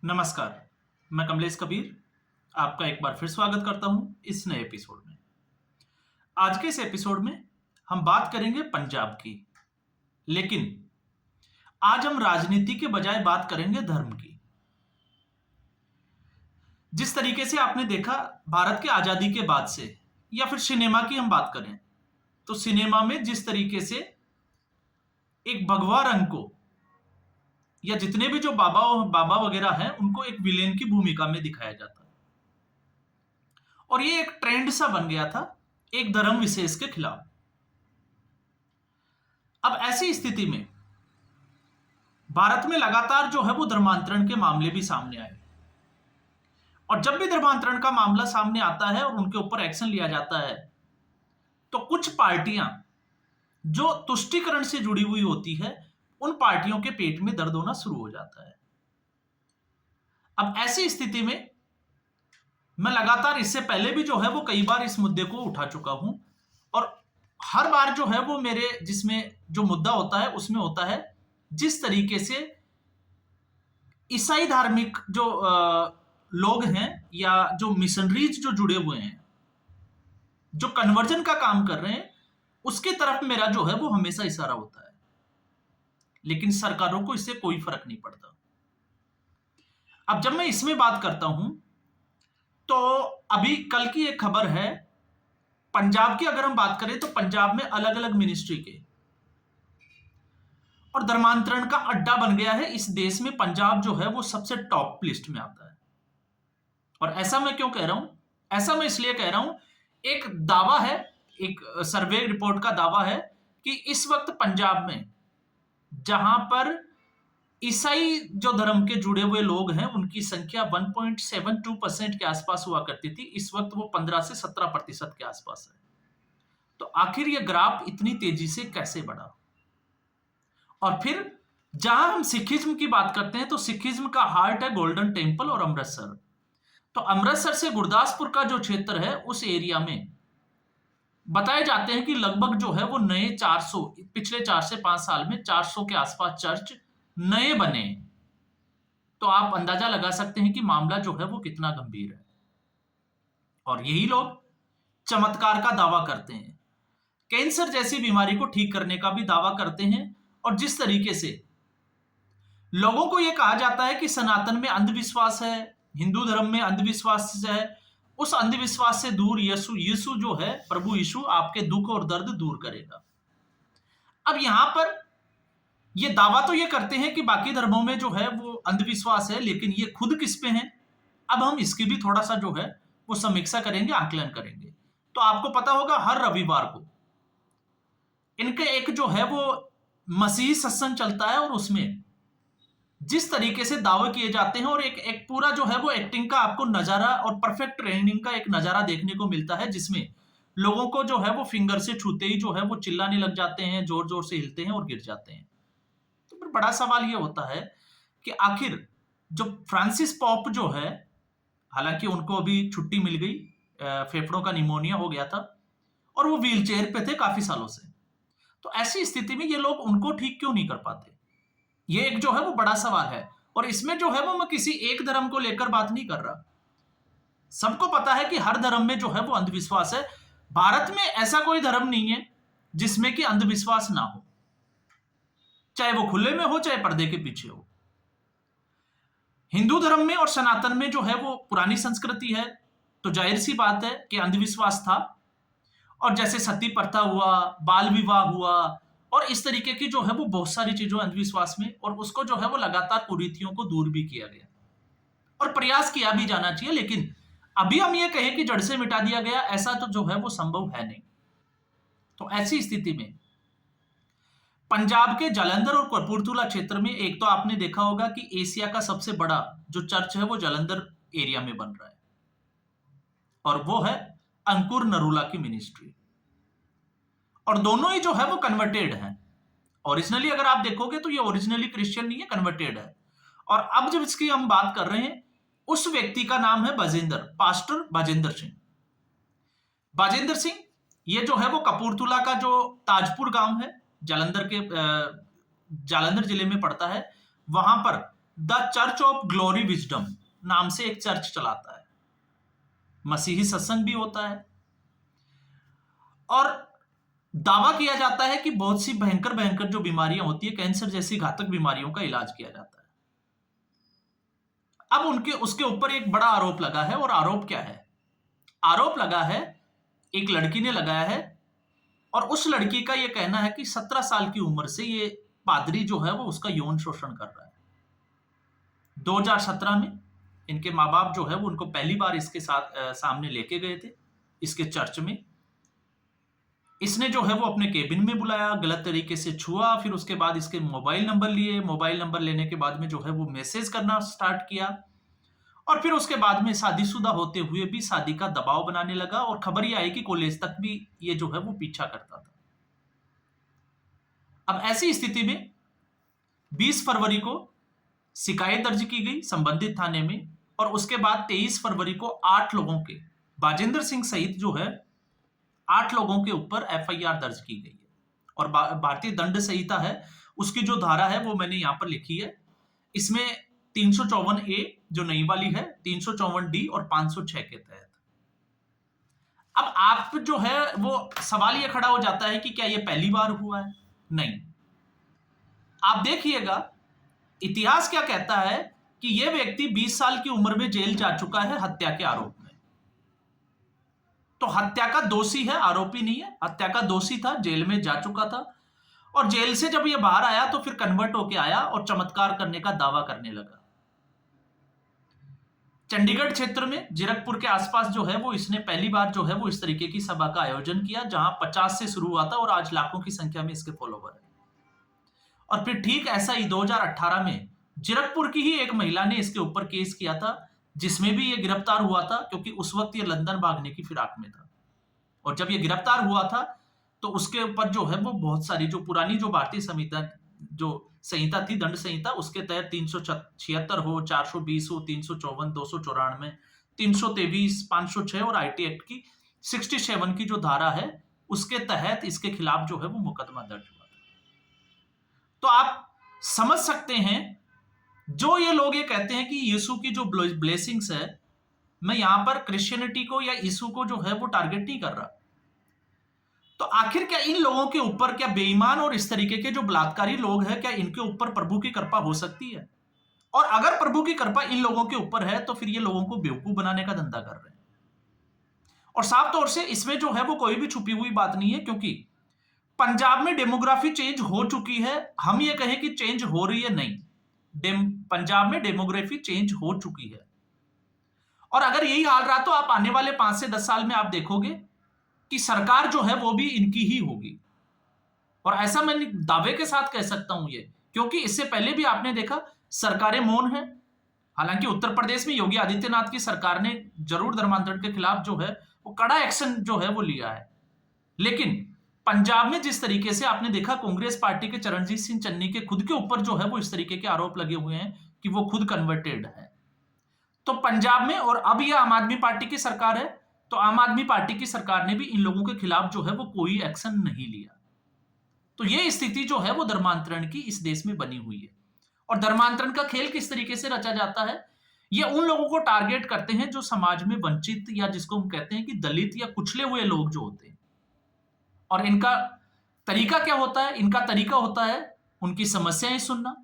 नमस्कार, मैं कमलेश कबीर आपका एक बार फिर स्वागत करता हूं इस नए एपिसोड में। आज के इस एपिसोड में हम बात करेंगे पंजाब की, लेकिन आज हम राजनीति के बजाय बात करेंगे धर्म की। जिस तरीके से आपने देखा भारत की आजादी के बाद से, या फिर सिनेमा की हम बात करें, तो सिनेमा में जिस तरीके से एक भगवा रंग को या जितने भी जो बाबा बाबा वगैरह हैं उनको एक विलेन की भूमिका में दिखाया जाता है, और ये एक ट्रेंड सा बन गया था एक धर्म विशेष के खिलाफ। अब ऐसी स्थिति में भारत में लगातार जो है वो धर्मांतरण के मामले भी सामने आए, और जब भी धर्मांतरण का मामला सामने आता है और उनके ऊपर एक्शन लिया जाता है, तो कुछ पार्टियां जो तुष्टीकरण से जुड़ी हुई होती है, उन पार्टियों के पेट में दर्द होना शुरू हो जाता है। अब ऐसी स्थिति में मैं लगातार इससे पहले भी जो है वो कई बार इस मुद्दे को उठा चुका हूं, और हर बार जो है वो मेरे जिसमें जो मुद्दा होता है उसमें होता है जिस तरीके से ईसाई धार्मिक जो लोग हैं या जो मिशनरीज जो जुड़े हुए हैं, जो कन्वर्जन का काम कर रहे हैं, उसके तरफ मेरा जो है वो हमेशा इशारा होता है, लेकिन सरकारों को इससे कोई फर्क नहीं पड़ता। अब जब मैं इसमें बात करता हूं, तो अभी कल की एक खबर है पंजाब की। अगर हम बात करें तो पंजाब में अलग अलग मिनिस्ट्री के और धर्मांतरण का अड्डा बन गया है इस देश में। पंजाब जो है वो सबसे टॉप लिस्ट में आता है। और ऐसा मैं क्यों कह रहा हूं? ऐसा मैं इसलिए कह रहा हूं, एक दावा है, एक सर्वे रिपोर्ट का दावा है कि इस वक्त पंजाब में जहां पर ईसाई जो धर्म के जुड़े हुए लोग हैं उनकी संख्या 1.72% के आसपास हुआ करती थी, इस वक्त वो 15 से 17% के आसपास है। तो आखिर ये ग्राफ इतनी तेजी से कैसे बढ़ा? और फिर जहां हम सिखिज्म की बात करते हैं, तो सिखिज्म का हार्ट है गोल्डन टेम्पल और अमृतसर। तो अमृतसर से गुरदासपुर का जो क्षेत्र है, उस एरिया में बताए जाते हैं कि लगभग जो है वो नए 400, पिछले 4 से 5 साल में 400 के आसपास चर्च नए बने। तो आप अंदाजा लगा सकते हैं कि मामला जो है वो कितना गंभीर है। और यही लोग चमत्कार का दावा करते हैं, कैंसर जैसी बीमारी को ठीक करने का भी दावा करते हैं। और जिस तरीके से लोगों को यह कहा जाता है कि सनातन में अंधविश्वास है, हिंदू धर्म में अंधविश्वास है, उस अंधविश्वास से दूर यीशु जो है, प्रभु यीशु आपके दुख और दर्द दूर करेगा। अब यहां पर ये दावा तो ये करते हैं कि बाकी धर्मों में जो है वो अंधविश्वास है, लेकिन ये खुद किस पे हैं? अब हम इसकी भी थोड़ा सा जो है वो समीक्षा करेंगे, आकलन करेंगे। तो आपको पता होगा हर रविवार को इनके एक जो है वो मसीही सत्संग चलता है, और उसमें जिस तरीके से दावे किए जाते हैं और एक पूरा जो है वो एक्टिंग का आपको नजारा और परफेक्ट ट्रेनिंग का एक नजारा देखने को मिलता है, जिसमें लोगों को जो है वो फिंगर से छूते ही जो है वो चिल्लाने लग जाते हैं, जोर जोर से हिलते हैं और गिर जाते हैं। तो फिर बड़ा सवाल ये होता है कि आखिर जो फ्रांसिस पॉप जो है, हालांकि उनको अभी छुट्टी मिल गई, फेफड़ों का निमोनिया हो गया था और वो व्हील चेयर पे थे काफी सालों से, तो ऐसी स्थिति में ये लोग उनको ठीक क्यों नहीं कर पाते? ये एक जो है वो बड़ा सवाल है। और इसमें जो है वो मैं किसी एक धर्म को लेकर बात नहीं कर रहा। सबको पता है कि हर धर्म में जो है वो अंधविश्वास है। भारत में ऐसा कोई धर्म नहीं है जिसमें कि अंधविश्वास ना हो, चाहे वो खुले में हो चाहे पर्दे के पीछे हो। हिंदू धर्म में और सनातन में जो है वो पुरानी संस्कृति है, तो जाहिर सी बात है कि अंधविश्वास था। और जैसे सती प्रथा हुआ, बाल विवाह हुआ, और इस तरीके की जो है वो बहुत सारी चीजों अंधविश्वास में, और उसको जो है वो लगातार कुरीतियों को दूर भी किया गया और प्रयास किया भी जाना चाहिए। लेकिन अभी हम ये कहें कि जड़ से मिटा दिया गया, ऐसा तो जो है वो संभव है नहीं। तो ऐसी स्थिति में पंजाब के जालंधर और कपूरथला क्षेत्र में एक तो आपने देखा होगा कि एशिया का सबसे बड़ा जो चर्च है वो जालंधर एरिया में बन रहा है, और वो है अंकुर नरूला की मिनिस्ट्री। और दोनों ही जो है वो कन्वर्टेड हैं। ओरिजिनली अगर आप देखोगे तो ये ओरिजिनली क्रिश्चियन नहीं है, कन्वर्टेड है। और अब जब इसकी हम बात कर रहे हैं, उस व्यक्ति का नाम है बाजेंद्र, पास्टर बाजेंद्र सिंह। बाजेंद्र सिंह ये जो है वो कपूरथला का जो ताजपुर गांव है, जालंधर जिले में पड़ता है, वहां पर the church of glory wisdom नाम से एक चर्च चलाता है। मसीही सत्संग भी होता है और दावा किया जाता है कि बहुत सी भयंकर भयंकर जो बीमारियां होती है, कैंसर जैसी घातक बीमारियों का इलाज किया जाता है। अब उनके उसके ऊपर एक बड़ा आरोप लगा है, और आरोप क्या है? आरोप लगा है, एक लड़की ने लगाया है, और उस लड़की का यह कहना है कि 17 साल की उम्र से ये पादरी जो है वो उसका यौन शोषण कर रहा है। 2017 में इनके माँ बाप जो है वो उनको पहली बार इसके साथ सामने लेके गए थे, इसके चर्च में। इसने जो है वो अपने केबिन में बुलाया, गलत तरीके से छुआ, फिर उसके बाद इसके मोबाइल नंबर लिए। मोबाइल नंबर लेने के बाद में जो है वो मैसेज करना स्टार्ट किया, और फिर उसके बाद में शादीशुदा होते हुए भी शादी का दबाव बनाने लगा, और खबर ये आई कि कॉलेज तक भी ये जो है वो पीछा करता था। अब ऐसी स्थिति में 20 फरवरी को शिकायत दर्ज की गई संबंधित थाने में, और उसके बाद 23 फरवरी को 8 लोगों के, बाजेंद्र सिंह सहित जो है 8 लोगों के ऊपर एफआईआर दर्ज की गई है। और भारतीय दंड संहिता है, उसकी जो धारा है वो मैंने यहां पर लिखी है। इसमें 354A जो नई वाली है, 354D और 506 के तहत। अब आप जो है वो सवाल ये खड़ा हो जाता है कि क्या ये पहली बार हुआ है? नहीं, आप देखिएगा इतिहास क्या कहता है कि यह व्यक्ति 20 साल की उम्र में जेल जा चुका है हत्या के आरोप में। तो हत्या का दोषी है, आरोपी नहीं है। हत्या का दोषी था, जेल में जा चुका था, और जेल से जब ये बाहर आया तो फिर कन्वर्ट होके आया और चमत्कार करने का दावा करने लगा। चंडीगढ़ क्षेत्र में जीरकपुर के आसपास जो है वो इसने पहली बार जो है वो इस तरीके की सभा का आयोजन किया, जहां 50 से शुरू हुआ था और आज लाखों की संख्या में इसके फॉलोवर है। और फिर ठीक ऐसा ही 2018 में जीरकपुर की ही एक महिला ने इसके ऊपर केस किया था, जिसमें भी ये गिरफ्तार हुआ था, क्योंकि उस वक्त ये लंदन भागने की फिराक में था। और जब ये गिरफ्तार हुआ था तो उसके ऊपर जो है वो बहुत सारी जो पुरानी जो भारतीय संहिता थी, दंड संहिता, उसके तहत 376 हो, 420 हो, 354, 294, 323, 506 और आईटी एक्ट की 67 की जो धारा है उसके तहत इसके खिलाफ जो है वो मुकदमा दर्ज हुआ था। तो आप समझ सकते हैं, जो ये लोग ये कहते हैं कि यीशु की जो ब्लेसिंग्स है, मैं यहां पर क्रिश्चियनिटी को या यीशु को जो है वो टारगेट नहीं कर रहा, तो आखिर क्या इन लोगों के ऊपर, क्या बेईमान और इस तरीके के जो बलात्कारी लोग हैं, क्या इनके ऊपर प्रभु की कृपा हो सकती है? और अगर प्रभु की कृपा इन लोगों के ऊपर है तो फिर ये लोगों को बेवकूफ बनाने का धंधा कर रहे हैं। और साफ तौर से इसमें जो है वो कोई भी छुपी हुई बात नहीं है, क्योंकि पंजाब में डेमोग्राफी चेंज हो चुकी है। हम ये कहें कि चेंज हो रही है, नहीं, पंजाब में डेमोग्राफी चेंज हो चुकी है। और अगर यही हाल रहा तो आप आने वाले 5 से 10 साल में आप देखोगे कि सरकार जो है वो भी इनकी ही होगी। और ऐसा मैं दावे के साथ कह सकता हूं ये, क्योंकि इससे पहले भी आपने देखा सरकारें मौन हैं। हालांकि उत्तर प्रदेश में योगी आदित्यनाथ की सरकार ने जरूर धर्मांतरण के खिलाफ जो है वो कड़ा एक्शन जो है वो लिया है, लेकिन पंजाब में जिस तरीके से आपने देखा, कांग्रेस पार्टी के चरणजीत सिंह चन्नी के खुद के ऊपर जो है वो इस तरीके के आरोप लगे हुए हैं कि वो खुद कन्वर्टेड है। तो पंजाब में, और अब यह आम आदमी पार्टी की सरकार है, तो आम आदमी पार्टी की सरकार ने भी इन लोगों के खिलाफ जो है वो कोई एक्शन नहीं लिया। तो ये स्थिति जो है वो धर्मांतरण की इस देश में बनी हुई है। और धर्मांतरण का खेल किस तरीके से रचा जाता है, ये उन लोगों को टारगेट करते हैं जो समाज में वंचित, या जिसको हम कहते हैं कि दलित या कुचले हुए लोग जो होते हैं। और इनका तरीका क्या होता है? इनका तरीका होता है उनकी समस्याएं सुनना,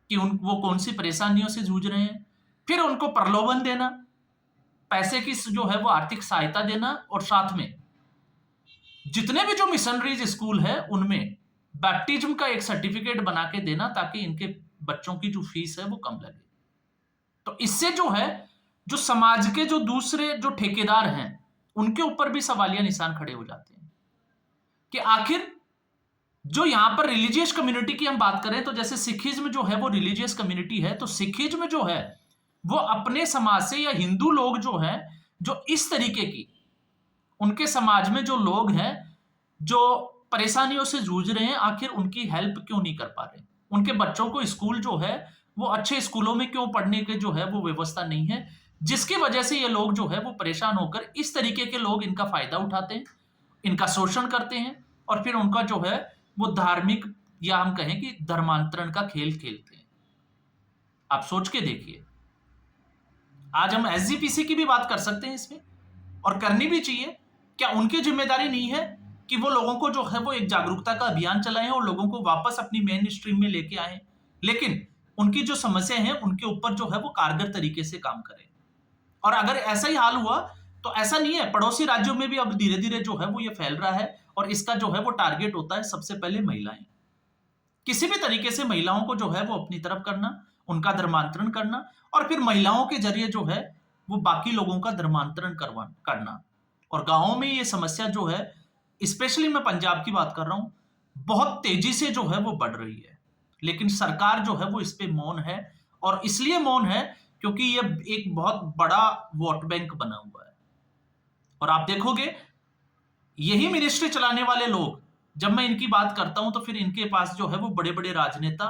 कि वो कौन सी परेशानियों से जूझ रहे हैं, फिर उनको प्रलोभन देना, पैसे की जो है वो आर्थिक सहायता देना, और साथ में जितने भी जो मिशनरीज स्कूल है उनमें बैप्टिज्म का एक सर्टिफिकेट बना के देना, ताकि इनके बच्चों की जो फीस है वो कम लगे। तो इससे जो है, जो समाज के जो दूसरे जो ठेकेदार हैं उनके ऊपर भी सवालिया निशान खड़े हो जाते हैं कि आखिर जो यहां पर रिलीजियस कम्युनिटी की हम बात करें, तो जैसे सिखिज्म जो है वो रिलीजियस कम्युनिटी है, तो सिखिज्म जो है वो अपने समाज से, या हिंदू लोग जो हैं जो इस तरीके की, उनके समाज में जो लोग हैं जो परेशानियों से जूझ रहे हैं, आखिर उनकी हेल्प क्यों नहीं कर पा रहे? उनके बच्चों को स्कूल जो है वो अच्छे स्कूलों में क्यों पढ़ने के जो है वो व्यवस्था नहीं है, जिसकी वजह से ये लोग जो है वो परेशान होकर, इस तरीके के लोग इनका फायदा उठाते हैं, इनका शोषण करते हैं, और फिर उनका जो है वो धार्मिक, या हम कहें कि धर्मांतरण का खेल खेलते हैं। आप सोच के देखिए। आज हम एसजीपीसी की भी बात कर सकते हैं इसमें, और करनी भी चाहिए। क्या उनकी जिम्मेदारी नहीं है कि वो लोगों को जो है वो एक जागरूकता का अभियान चलाएं और लोगों को वापस अपनी मेन स्ट्रीम में लेके आए, लेकिन उनकी जो समस्या है उनके ऊपर जो है वो कारगर तरीके से काम करें। और अगर ऐसा ही हाल हुआ तो ऐसा नहीं है, पड़ोसी राज्यों में भी अब धीरे धीरे जो है वो ये फैल रहा है, और इसका जो है वो टारगेट होता है सबसे पहले महिलाएं। किसी भी तरीके से महिलाओं को जो है वो अपनी तरफ करना, उनका धर्मांतरण करना, और फिर महिलाओं के जरिए जो है वो बाकी लोगों का धर्मांतरण करना। और गांवों में ये समस्या जो है, स्पेशली मैं पंजाब की बात कर रहा हूं, बहुत तेजी से जो है वो बढ़ रही है। लेकिन सरकार जो है वो इस पे मौन है, और इसलिए मौन है क्योंकि ये एक बहुत बड़ा वोट बैंक बना हुआ है। और आप देखोगे यही मिनिस्ट्री चलाने वाले लोग, जब मैं इनकी बात करता हूं तो फिर इनके पास जो है वो बड़े बड़े राजनेता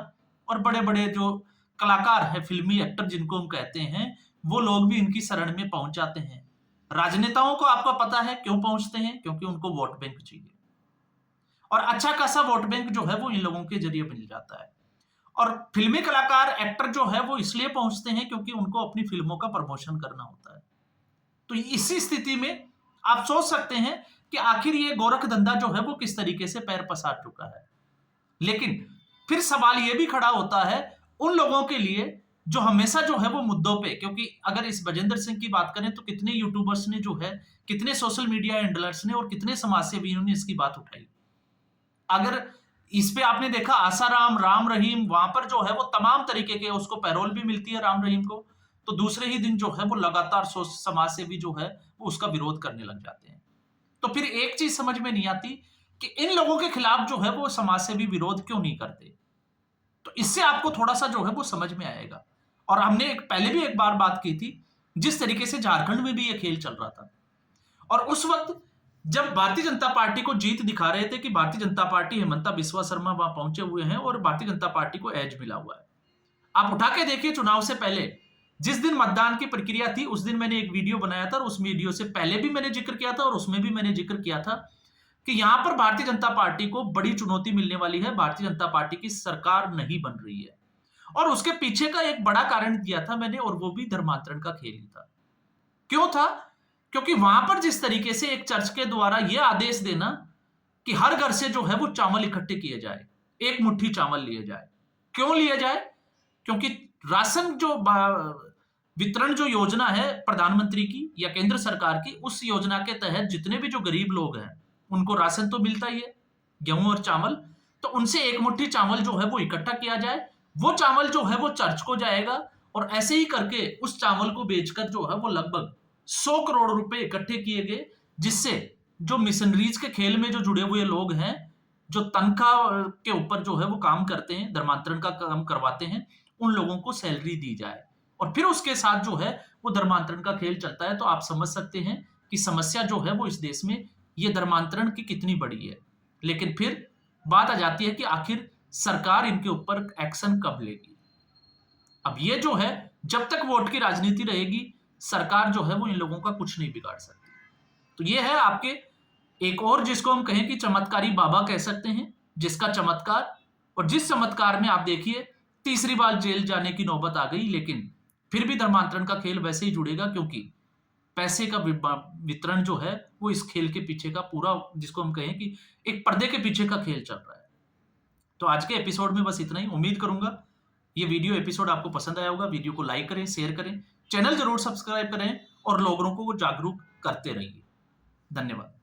और बड़े बड़े जो कलाकार है, फिल्मी एक्टर जिनको हम कहते हैं, वो लोग भी इनकी शरण में पहुंच जाते हैं। राजनेताओं को आपको पता है क्यों पहुंचते हैं? क्योंकि उनको वोट बैंक चाहिए, और अच्छा खासा वोट बैंक जो है वो इन लोगों के जरिए मिल जाता है। और फिल्मी कलाकार, एक्टर जो है वो इसलिए पहुंचते हैं क्योंकि उनको अपनी फिल्मों का प्रमोशन करना होता है। तो इसी स्थिति में आप सोच सकते हैं कि आखिर ये गोरख धंधा जो है वो किस तरीके से पैर पसार चुका है। लेकिन फिर सवाल ये भी खड़ा होता है उन लोगों के लिए जो हमेशा जो है वो मुद्दों पे, क्योंकि अगर इस बजेंद्र सिंह की बात करें तो कितने यूट्यूबर्स ने जो है, कितने सोशल मीडिया हैंडलर्स ने और कितने समाजसेवियों ने इसकी बात उठाई। अगर इस पे आपने देखा आसाराम, राम रहीम, वहां पर जो है वो तमाम तरीके के, उसको पैरोल भी मिलती है राम रहीम को, तो दूसरे ही दिन जो है वो लगातार समाज सेवी जो है वो उसका विरोध करने लग जाते हैं। तो फिर एक चीज समझ में नहीं आती कि इन लोगों के खिलाफ जो है वो समाज सेवी विरोध क्यों नहीं करते। तो इससे आपको थोड़ा सा जो है वो समझ में आएगा। और हमने पहले भी एक बार बात की थी जिस तरीके से झारखंड में भी ये खेल चल रहा था, और उस वक्त जब भारतीय जनता पार्टी को जीत दिखा रहे थे कि भारतीय जनता पार्टी, हेमंता बिस्वा शर्मा वहां पहुंचे हुए हैं और भारतीय जनता पार्टी को एज मिला हुआ है। आप उठा के देखिए, चुनाव से पहले जिस दिन मतदान की प्रक्रिया थी उस दिन मैंने एक वीडियो बनाया था, और उस वीडियो से पहले भी मैंने जिक्र किया था, और उसमें भी मैंने जिक्र किया था कि यहां पर भारतीय जनता पार्टी को बड़ी चुनौती मिलने वाली है। भारतीय जनता पार्टी की सरकार नहीं बन रही है, और उसके पीछे का एक बड़ा कारण दिया था मैंने, और वो भी धर्मांतरण का खेल ही था। क्यों था? क्योंकि वहां पर जिस तरीके से एक चर्च के द्वारा यह आदेश देना कि हर घर से जो है वो चावल इकट्ठे किए जाए, एक मुट्ठी चावल लिए जाए। क्यों लिए जाए? क्योंकि राशन जो वितरण जो योजना है प्रधानमंत्री की या केंद्र सरकार की, उस योजना के तहत जितने भी जो गरीब लोग हैं उनको राशन तो मिलता ही है, गेहूं और चावल। तो उनसे एक मुट्ठी चावल जो है वो इकट्ठा किया जाए, वो चावल जो है वो चर्च को जाएगा, और ऐसे ही करके उस चावल को बेचकर जो है वो लगभग 100 करोड़ रुपए इकट्ठे किए गए, जिससे जो मिशनरीज के खेल में जो जुड़े हुए लोग हैं, जो तनख्वाह के ऊपर जो है वो काम करते हैं, धर्मांतरण का काम करवाते हैं, उन लोगों को सैलरी दी जाए, और फिर उसके साथ जो है वो धर्मांतरण का खेल चलता है। तो आप समझ सकते हैं कि समस्या जो है वो इस देश में ये धर्मांतरण की कितनी बड़ी है। लेकिन फिर बात आ जाती है कि आखिर सरकार इनके ऊपर एक्शन कब लेगी। अब ये जो है, जब तक वोट की राजनीति रहेगी, सरकार जो है वो इन लोगों का कुछ नहीं बिगाड़ सकती। तो ये है आपके एक और, जिसको हम कहें कि चमत्कारी बाबा कह सकते हैं, जिसका चमत्कार, और जिस चमत्कार में आप देखिए तीसरी बार जेल जाने की नौबत आ गई, लेकिन फिर भी धर्मांतरण का खेल वैसे ही जुड़ेगा, क्योंकि पैसे का वितरण जो है वो इस खेल के पीछे का पूरा, जिसको हम कहें कि एक पर्दे के पीछे का खेल चल रहा है। तो आज के एपिसोड में बस इतना ही। उम्मीद करूंगा ये वीडियो एपिसोड आपको पसंद आया होगा। वीडियो को लाइक करें, शेयर करें, चैनल जरूर सब्सक्राइब करें, और लोगों को जागरूक करते रहिए। धन्यवाद।